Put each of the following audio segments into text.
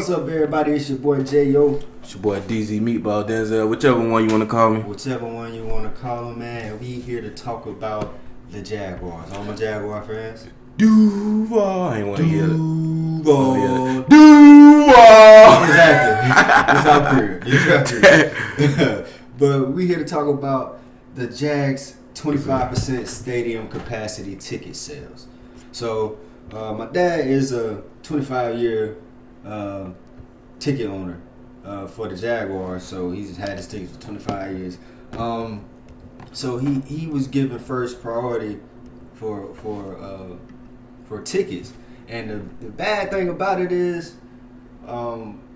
What's up, everybody? It's your boy J.O. It's your boy DZ Meatball Denzel, whichever one you want to call me. Whichever one you want to call him, man. We here to talk about the Jaguars. All my Jaguar fans. Duval. I ain't want to hear it. Duval. Duval. Exactly. It's out here. But we here to talk about the Jags 25% stadium capacity ticket sales. So, my dad is a 25-year ticket owner for the Jaguars, so he's had his tickets for 25 years. So he was given first priority for tickets, and the bad thing about it is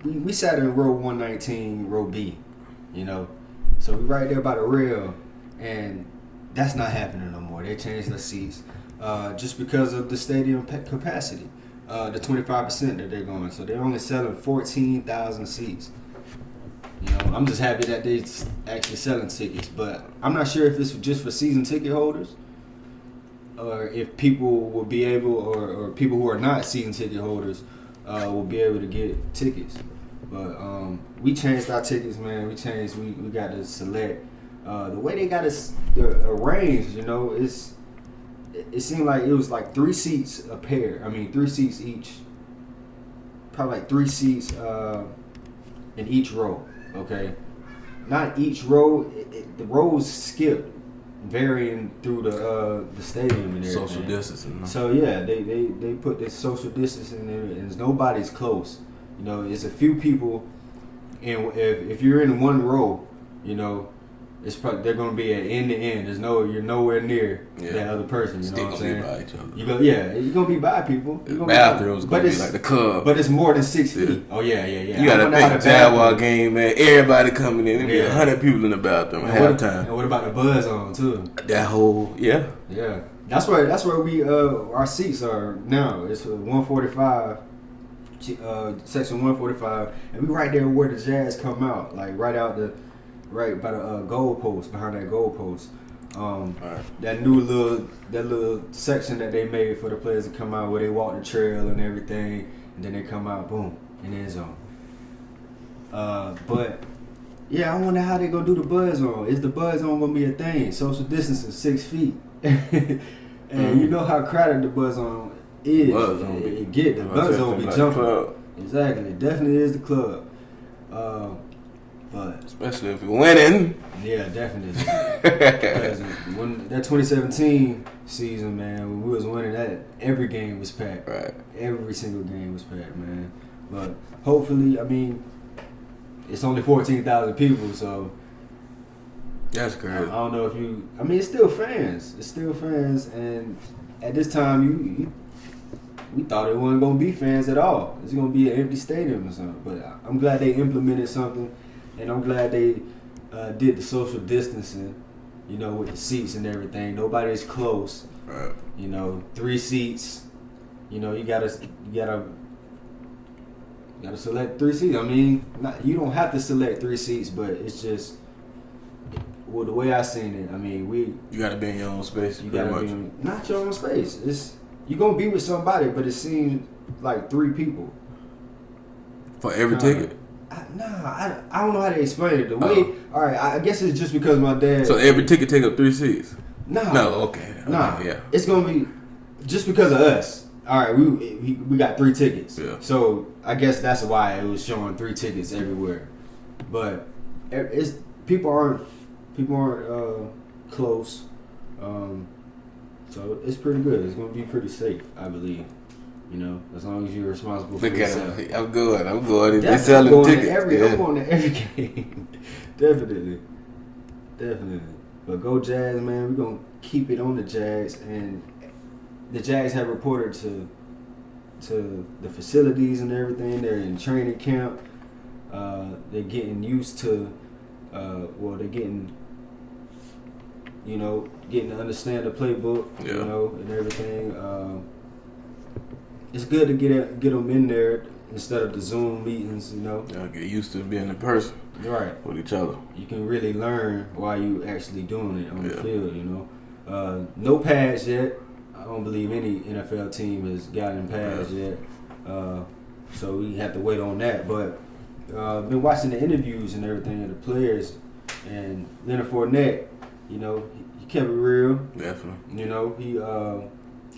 we sat in row 119, row B, so we right there by the rail, and that's not happening no more. They changed the seats just because of the stadium capacity. The 25% that they're going, so they're only selling 14,000 seats. I'm just happy that they actually selling tickets, but I'm not sure if it's just for season ticket holders, or if people will be able, or people who are not season ticket holders will be able to get tickets. But we changed our tickets, man. We got to select the way they got us arranged. It seemed like it was like 3 seats a pair. 3 seats each. Probably like 3 seats in each row. Okay, not each row. The rows skipped, varying through the stadium and everything. Social distancing. So yeah, they put this social distancing in there, and nobody's close. It's a few people, and if you're in one row, it's probably they're gonna be at end to end. You're nowhere near that other person. You know what I'm saying? By each other. You're gonna be by people. The bathrooms gonna be like the club. But it's more than 6 feet. Yeah. Oh yeah. You gotta think the Jaguar game, man. Everybody coming in. There'll be 100 people in the bathroom at halftime. And what about the buzz on too? That whole Yeah. That's where we our seats are now. It's 145. Section 145, and we right there where the Jazz come out, like right by the goal post, behind that goal post. That little section that they made for the players to come out, where they walk the trail and everything, and then they come out, boom, in the end zone. But yeah, I wonder how they gonna do the buzz on. Is the buzz on gonna be a thing? Social distancing 6 feet, and you know how crowded the buzz on is. The buzz on be jumping. Exactly, it definitely is the club. But especially if you're winning. Yeah, definitely. Because when that 2017 season, man, when we was winning that, every game was packed. Right. Every single game was packed, man. But hopefully, it's only 14,000 people, so that's crazy. I don't know if you. It's still fans. It's still fans, and at this time, we thought it wasn't gonna be fans at all. It's gonna be an empty stadium or something. But I'm glad they implemented something. And I'm glad they did the social distancing, with the seats and everything. Nobody's close. Right. 3 seats. You gotta select 3 seats. You don't have to select 3 seats, but it's just the way I seen it. You gotta be in your own space. You gotta be not your own space. You're gonna be with somebody, but it seems like 3 people for every ticket. I don't know how to explain it. The way, all right, I guess it's just because my dad. So every ticket take up 3 seats. No, okay. Yeah. It's gonna be just because of us. All right, we got 3 tickets. Yeah. So I guess that's why it was showing 3 tickets everywhere. But it's people aren't close. So it's pretty good. It's gonna be pretty safe, I believe. As long as you're responsible for yourself. I'm going. They selling tickets. I'm going to every game. Definitely. But go Jags, man. We're going to keep it on the Jags. And the Jags have reported to the facilities and everything. They're in training camp. They're getting used to, they're getting to understand the playbook, and everything. It's good to get them in there instead of the Zoom meetings, Y'all get used to being in person, right, with each other. You can really learn while you actually doing it on the field, No pads yet. I don't believe any NFL team has gotten pads yet. So we have to wait on that. But been watching the interviews and everything of the players, and Leonard Fournette, you know, he kept it real. Definitely. You know, he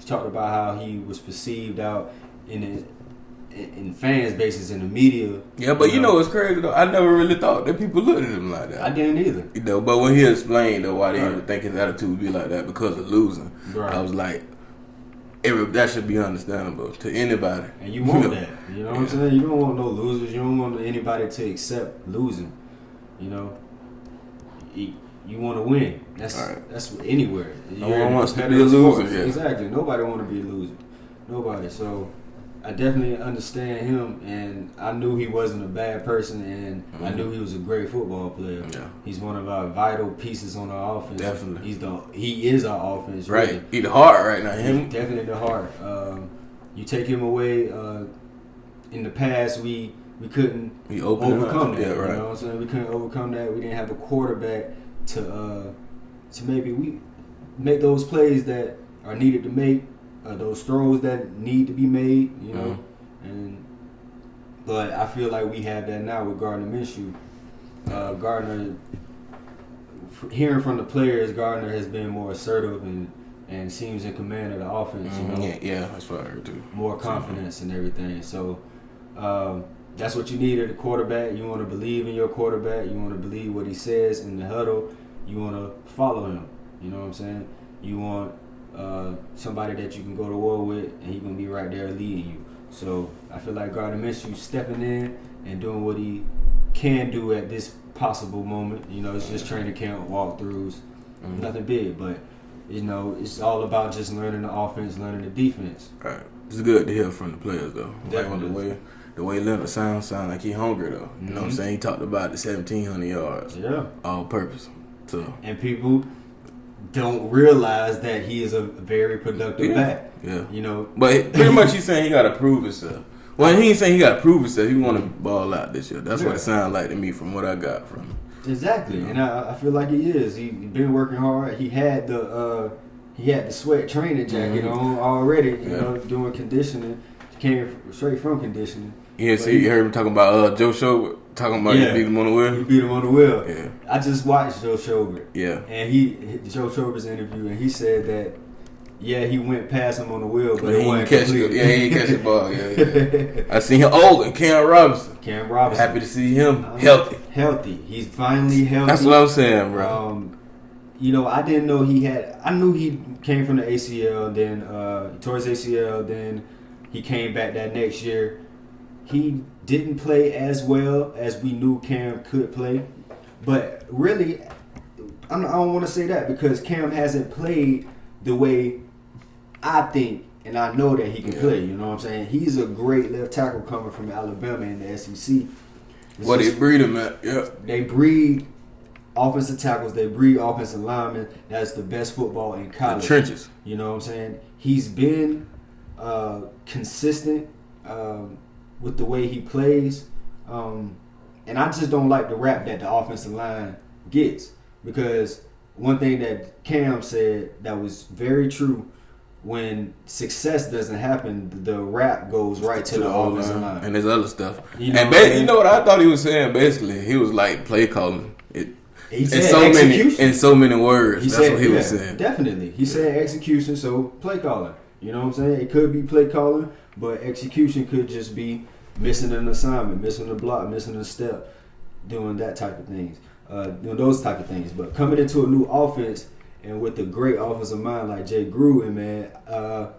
talked about how he was perceived out in fans' bases in the media. Yeah, but you know what's crazy though? I never really thought that people looked at him like that. I didn't either. You know, but when he explained though why they would think his attitude would be like that because of losing, right. I was like, that should be understandable to anybody. And you want that. You know what I'm saying? You don't want no losers. You don't want anybody to accept losing. You know, you want to win. That's anywhere. No one wants to be a loser. Yeah. Exactly. Nobody want to be a loser. Nobody. So I definitely understand him, and I knew he wasn't a bad person, and I knew he was a great football player. Yeah. He's one of our vital pieces on our offense. Definitely. He is our offense. Right. Really. He the heart right now. Him. Definitely the heart. You take him away. In the past, we couldn't overcome that. Yeah, right. You know what I'm saying? We couldn't overcome that. We didn't have a quarterback to maybe we make those plays that are needed to make. Those throws that need to be made, you know, but I feel like we have that now with Gardner Minshew. Gardner, hearing from the players, Gardner has been more assertive and seems in command of the offense. You know, yeah, that's what I heard too. More confidence and everything. So that's what you need at a quarterback. You want to believe in your quarterback. You want to believe what he says in the huddle. You want to follow him. You know what I'm saying? You want somebody that you can go to war with, and he's going to be right there leading you. So I feel like Gardner Minshew stepping in and doing what he can do at this possible moment. You know, it's just training camp, walkthroughs, nothing big. But, you know, it's all about just learning the offense, learning the defense. Right. It's good to hear from the players, though. Definitely. Like the way Leonard sound like he hungry, though. You know what I'm saying? He talked about the 1,700 yards. Yeah. All purpose. So. And people don't realize that he is a very productive back. Yeah. You know. But pretty much he's saying he got to prove himself. Well, he ain't saying he got to prove himself. He want to ball out this year. That's what it sounds like to me from what I got from him. Exactly. You know? And I feel like he is. He's been working hard. He had the sweat training jacket on already, you know, doing conditioning. Came straight from conditioning. Yeah, see, you heard him talking about Joe Schobert, talking about he beat him on the wheel. He beat him on the wheel. Yeah. I just watched Joe Schobert. Yeah. And Joe Schobert's interview, and he said that, he went past him on the wheel, but he wasn't catch complete. it. Yeah, he ain't catch the ball. Yeah. I seen him. And Cam Robinson. Happy to see him healthy. Healthy. He's finally healthy. That's what I'm saying, bro. You know, I didn't know I knew he came from the ACL, then he tore his ACL, then he came back that next year. He didn't play as well as we knew Cam could play. But really, I don't want to say that because Cam hasn't played the way I think and I know that he can play. You know what I'm saying? He's a great left tackle coming from Alabama in the SEC. They breed him at. Yeah. They breed offensive tackles. They breed offensive linemen. That's the best football in college. The trenches. You know what I'm saying? He's been consistent with the way he plays. And I just don't like the rap that the offensive line gets. Because one thing that Cam said that was very true, when success doesn't happen, the rap goes right to the offensive line. And there's other stuff. You know, you know what I thought he was saying? Basically, he was like play calling. He said in so many words. That's what he was saying. Definitely. He said execution, so play calling. You know what I'm saying? It could be play calling, but execution could just be missing an assignment, missing a block, missing a step, doing that type of things. Doing those type of things. But coming into a new offense and with a great offensive mind like Jay Gruden, man,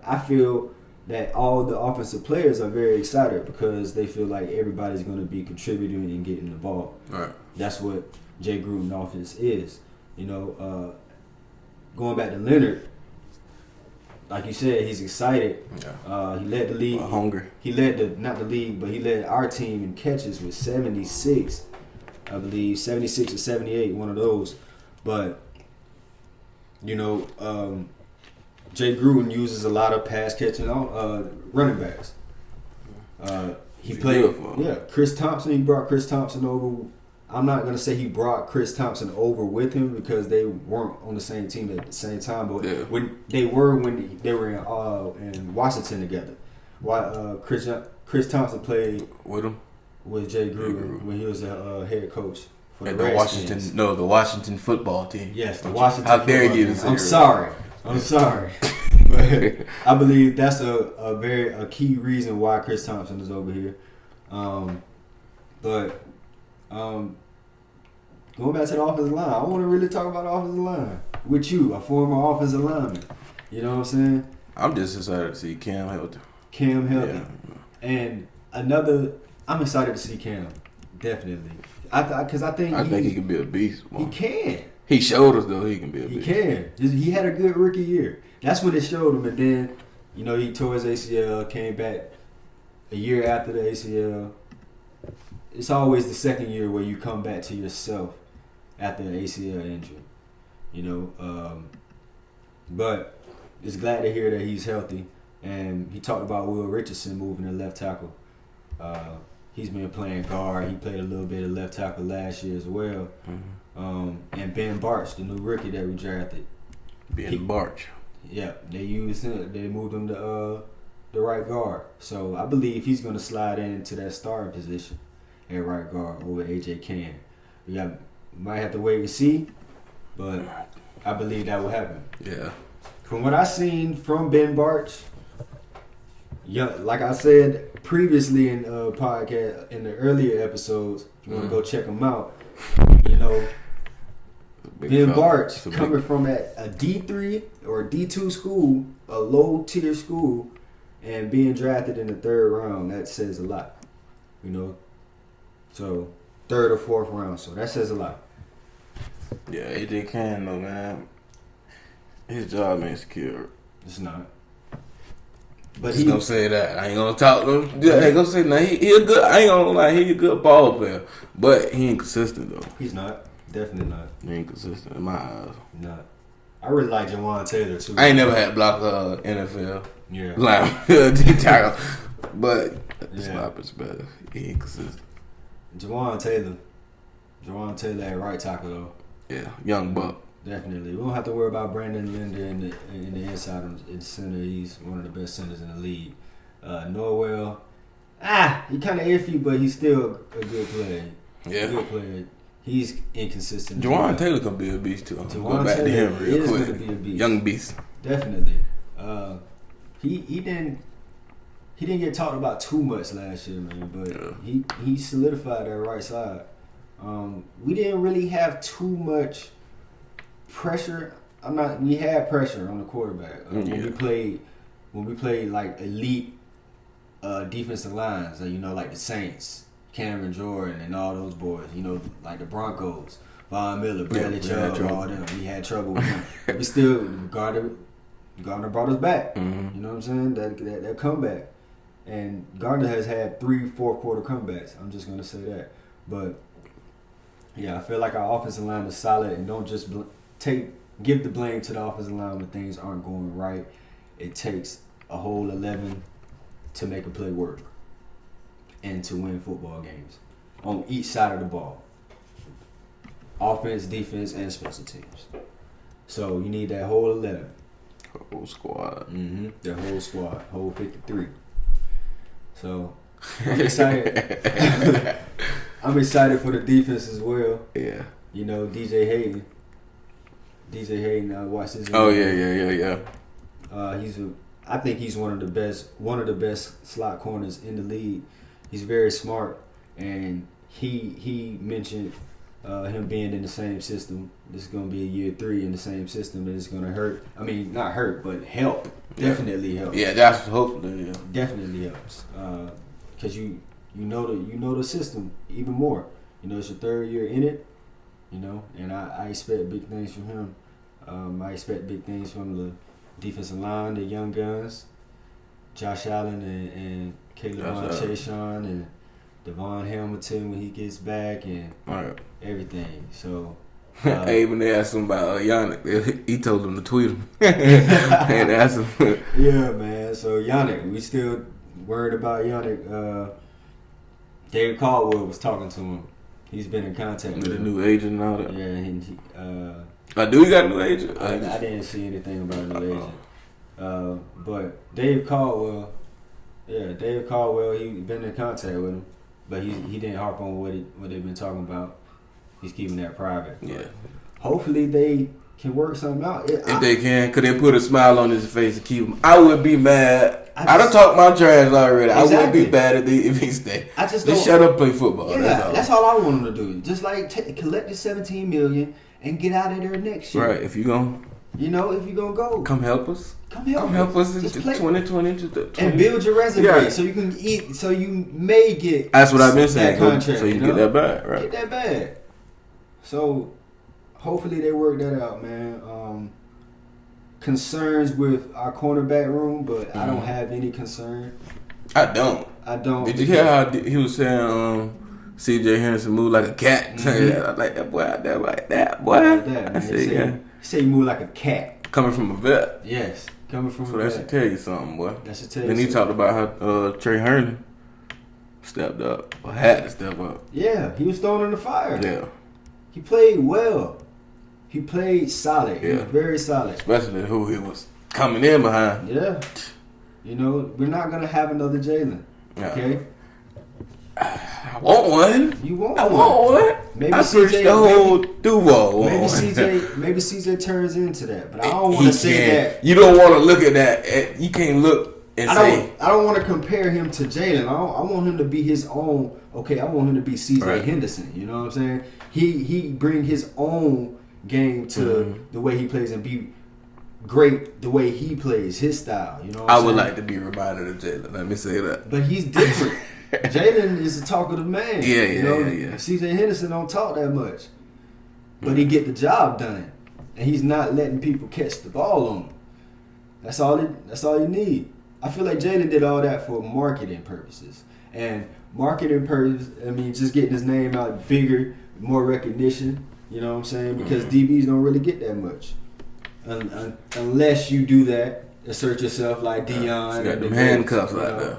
I feel that all the offensive players are very excited because they feel like everybody's going to be contributing and getting the ball. Right. That's what Jay Gruden offense is. You know, going back to Leonard, like you said, he's excited. Yeah. He led the league. Hungry. He led not the league, but he led our team in catches with 76. I believe 76 or 78, one of those. But you know, Jay Gruden uses a lot of pass catching running backs. He played, Chris Thompson. He brought Chris Thompson over. I'm not gonna say he brought Chris Thompson over with him because they weren't on the same team at the same time. But when they were in Washington together, Chris Thompson played with him with Jay Gruden when he was a head coach for at the the Washington football team. Yes, the Washington. How dare you? I'm sorry. But I believe that's a key reason why Chris Thompson is over here. But going back to the offensive line, I want to really talk about the offensive line with you, a former offensive lineman. You know what I'm saying? I'm just excited to see Cam healthy. Yeah. And I'm excited to see Cam. Definitely. Because I think he can be a beast. Man. He can. He showed us, though, he can be a beast. He can. He had a good rookie year. That's when it showed him. And then, he tore his ACL, came back a year after the ACL. It's always the second year where you come back to yourself after an ACL injury. But it's glad to hear that he's healthy. And he talked about Will Richardson moving to left tackle. He's been playing guard. He played a little bit of left tackle last year as well. Mm-hmm. And Ben Barch, the new rookie that we drafted. Barch. Yeah, they used him. They moved him to the right guard. So I believe he's going to slide into that starting position at right guard over AJ Cann. We might have to wait and see, but I believe that will happen. Yeah. From what I've seen from Ben Barch, like I said previously in podcast in the earlier episodes, if you want to go check them out, Ben Barch coming from a D3 or a D2 school, a low tier school, and being drafted in the third round, that says a lot. So third or fourth round, so that says a lot. Yeah, AJ Cann though, man. His job ain't secure. It's not. But he's gonna say that. I ain't gonna talk to him. I ain't gonna say no. He a good. I ain't gonna lie. He a good ball player, but he ain't consistent though. He's not. Definitely not. He ain't consistent in my eyes. Not. I really like Jawan Taylor too. I ain't never had block NFL. Yeah. Like tackle, but it's my perspective. He ain't consistent. Jawan Taylor at right tackle though. Yeah, young buck. Definitely. We don't have to worry about Brandon Linder in the inside in the center. He's one of the best centers in the league. Norwell, he kind of iffy, but he's still a good player. Yeah. Good player. He's inconsistent. Jawan Taylor can be a beast too. Jawan back Taylor to him real is quick. going to be a beast. Young beast. Definitely. He didn't get talked about too much last year, man. But he solidified that right side. We didn't really have too much pressure. We had pressure on the quarterback when we played like elite defensive lines. Like the Saints, Cameron Jordan, and all those boys. Like the Broncos, Von Miller, Bradley Chubb, all them. We had trouble with them. We still Gardner brought us back. Mm-hmm. You know what I'm saying? That comeback. And Gardner has had 3 fourth quarter comebacks. I'm just gonna say that. But yeah, I feel like our offensive line is solid, and don't just give the blame to the offensive line when things aren't going right. It takes a whole 11 to make a play work and to win football games on each side of the ball. Offense, defense, and special teams. So you need that whole 11. Whole squad. Mm-hmm. That whole squad. Whole 53. So I'm excited. I'm excited for the defense as well. Yeah. DJ Hayden, I watched his. Oh yeah. I think he's one of the best slot corners in the league. He's very smart, and he mentioned him being in the same system. This is going to be a year 3 in the same system, and it's going to hurt. I mean, not hurt, but help. Definitely help. Yeah, that's hopefully. Yeah. Definitely helps, because you know the system even more. It's your 3rd year in it. And I expect big things from him. I expect big things from the defensive line, the young guns, Josh Allen and Caleb Chashawn and Devon Hamilton when he gets back and everything. So, hey, when they asked him about Yannick, he told them to tweet him and ask him. Yeah, man. So Yannick, we still worried about Yannick. David Caldwell was talking to him. He's been in contact with a new agent and all that. Yeah, and do you got a new agent? I didn't see anything about a new agent. But Dave Caldwell, Yeah, Dave Caldwell, he been in contact with him, but he didn't harp on what they've been talking about. He's keeping that private. Yeah. Hopefully they can work something out. If they can, could they put a smile on his face and keep him? I would be mad. I done talked my trash already. Exactly. I would be bad if he stay. Just shut up, play football. Yeah, that's all I want him to do. Just like collect the $17 million and get out of there next year. Right. If you gonna, if you gonna go, come help us. Come help us in 2020 and build your resume so you can eat. So you may get. That's what I've been saying. That contract, so you get that bag, right? Get that bag. So hopefully they work that out, man. Concerns with our cornerback room, but I don't have any concern. I don't. Did you hear how he was saying C.J. Henderson moved like a cat? I like that boy out there like that, boy. Like that, I said, yeah. He said he moved like a cat. Coming from a vet. Yes, coming from a vet. So that should tell you something, boy. That should tell you something. Then he talked about how Trey Herndon stepped up, or had to step up. Yeah, he was thrown in the fire. Yeah. He played well. He played solid. Yeah. He was very solid. Especially who he was coming in behind. Yeah. We're not going to have another Jalen. Okay? I want one. You want one. I want one. Maybe I CJ, the whole duo. Maybe CJ turns into that. But I don't want to say that. You don't want to look at that. You can't look and say. I don't want to compare him to Jalen. I want him to be his own. Okay, I want him to be CJ Henderson. You know what I'm saying? He bring his own game to the way he plays and be great the way he plays, his style. You know what I'm saying? would like to be reminded of Jalen. Let me say that. But he's different. Jalen is a talkative man. Yeah. C.J. Henderson don't talk that much, but he get the job done, and he's not letting people catch the ball on him. That's all you need. I feel like Jalen did all that for marketing purposes, and marketing purposes. I mean, just getting his name out bigger, more recognition. You know what I'm saying? Because DBs don't really get that much, unless you do that, assert yourself like Dion. You got them handcuffs like that.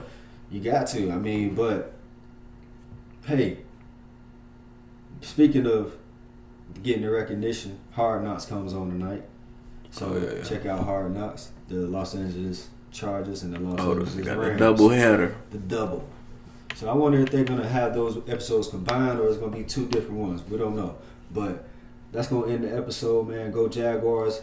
You got to. I mean, but hey, speaking of getting the recognition, Hard Knocks comes on tonight. So check out Hard Knocks, the Los Angeles Chargers and the Los Angeles Rams. The double header. The double. So I wonder if they're going to have those episodes combined or it's going to be two different ones. We don't know. But that's going to end the episode, man. Go Jaguars.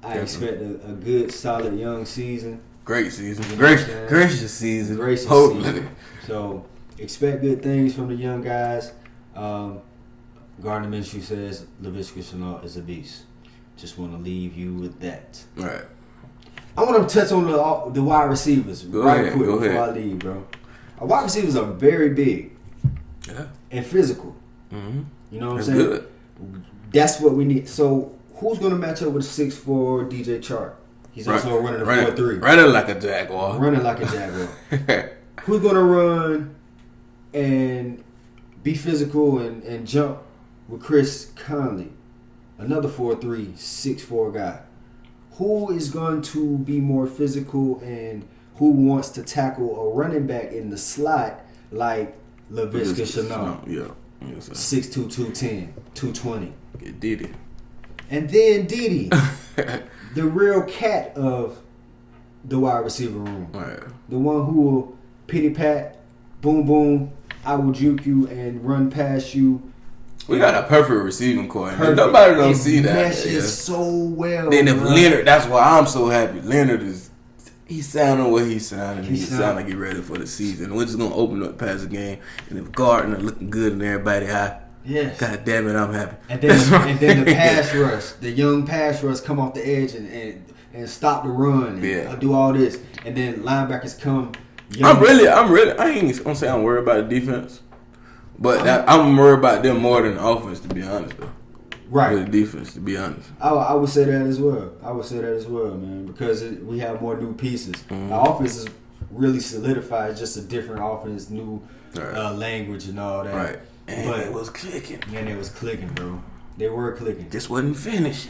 I expect a good, solid, young season. Great season. Gracious season. Hopefully. Season. So expect good things from the young guys. Gardner Minshew says Laviska Shenault is a beast. Just want to leave you with that. All right. I want to touch on the wide receivers quick before I leave, bro. Our wide receivers are very big and physical. Mm-hmm. You know what I'm saying? Good. That's what we need. So who's going to match up with 6'4" DJ Chark? He's also running a 4.3. Running like a Jaguar. Who's going to run and be physical and jump with Chris Conley? Another 4'3", 6'4" guy. Who is going to be more physical and who wants to tackle a running back in the slot like Laviska Shenault? Yeah. 6'2", 210, 220. Get Diddy. And then Diddy, the real cat of the wide receiver room. Right. The one who will pity pat, boom, boom, I will juke you and run past you. We got a perfect receiving core. Nobody don't see that. Meshes so well. Then if Leonard, that's why I'm so happy. Leonard he's sounding what he's sounding. He sound like he's ready for the season. We're just gonna open up past the game, and if Gardner looking good in everybody's eye, yes. God damn it, I'm happy. And then the pass rush, the young pass rush come off the edge and stop the run and do all this, and then linebackers come. I'm really. I ain't gonna say I'm worried about the defense, but I'm worried about them more than the offense, to be honest, though. Right. The defense, to be honest. I would say that as well. Man, because we have more new pieces. Mm-hmm. The offense is really solidified. It's just a different offense, new language and all that. Right. And it was clicking. Man, it was clicking, bro. They were clicking. Just wasn't finished.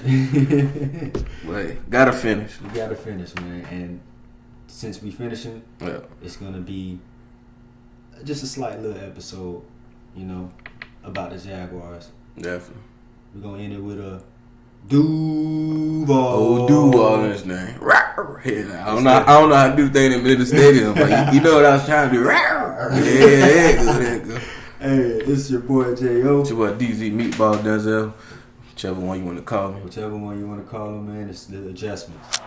Wait, gotta finish. We gotta finish, man. And since we finishing, it's gonna be just a slight little episode, about the Jaguars. Definitely. We're gonna end it with a Duval. Duval in his name. Right. I don't know how to do things in the stadium, but you know what I was trying to do. Yeah. Hey, it's your boy J.O. It's your boy DZ Meatball Denzel. Whichever one you want to call me. Whichever one you want to call him, man, it's the adjustments.